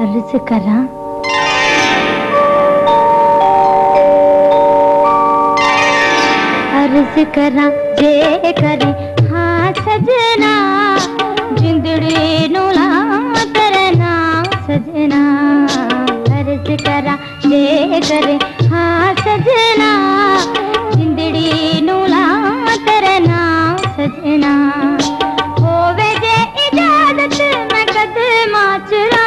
अर्ज करा अर्ज करा जे करे हाँ सजना जिंदड़ी नू ला तेरे नाम सजना अर्ज करा जे करे हाँ सजना जिंदड़ी नू ला तेरे नाम सजना होवे जे इजाजत मैं कदमा चला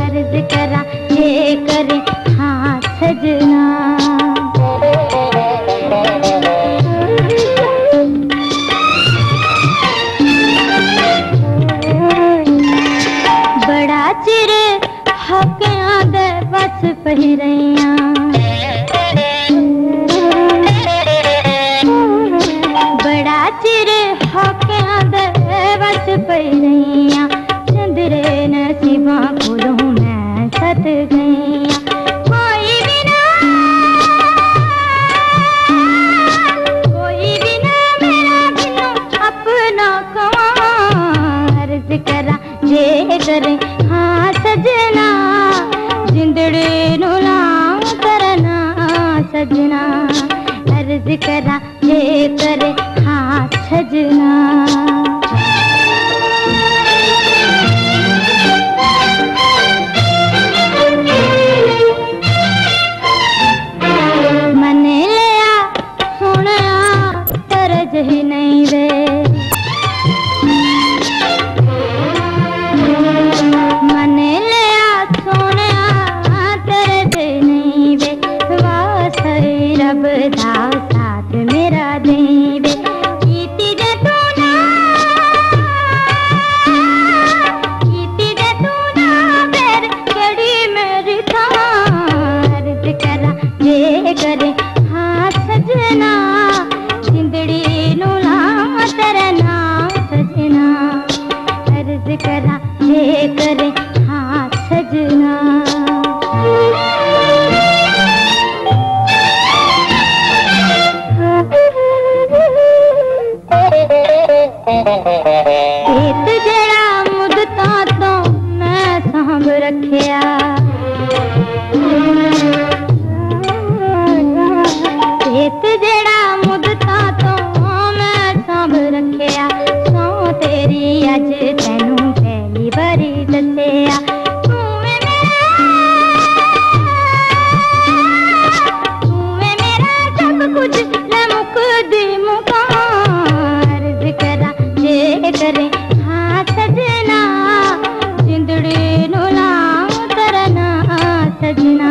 अर्ज करा जे करे हाँ सजना बड़ा चिर हकियां दे बस पहिरैया बड़ा चिर हकियां दे बस पहिरैया चंदरे नसीबा कोलों मैं सत गईया कोई भी ना मेरा बिनु अपना कवा अर्ज करा जे करे हाँ सजना जिंदड़ी नू लाऊं करना सजना अर्ज करा जे करे हाँ सजना मने लिया सुना तरज ही नहीं वे मने लिया सोने तरज नहीं वे वासई रब दा साथ मेरा देवे कीती दे तू ना फिर केड़ी मेरी था अर्ज करा जे करे हाँ सजना जिंदड़ी नू ला तेरे नाम सजना अर्ज करा जे करे हाँ सजना पेट जड़ा मुदता तो मैं सांभ रखिया पेट जड़ा मुदता तो मैं सांभ रखिया सौ तेरी अज तैनू पहली बारी दसिया तूवे मेरा सब कुछ ले मुकदी मुका अर्ज करा जे करे हाँ सजना जिंदड़ी नू लाऊं करना सजना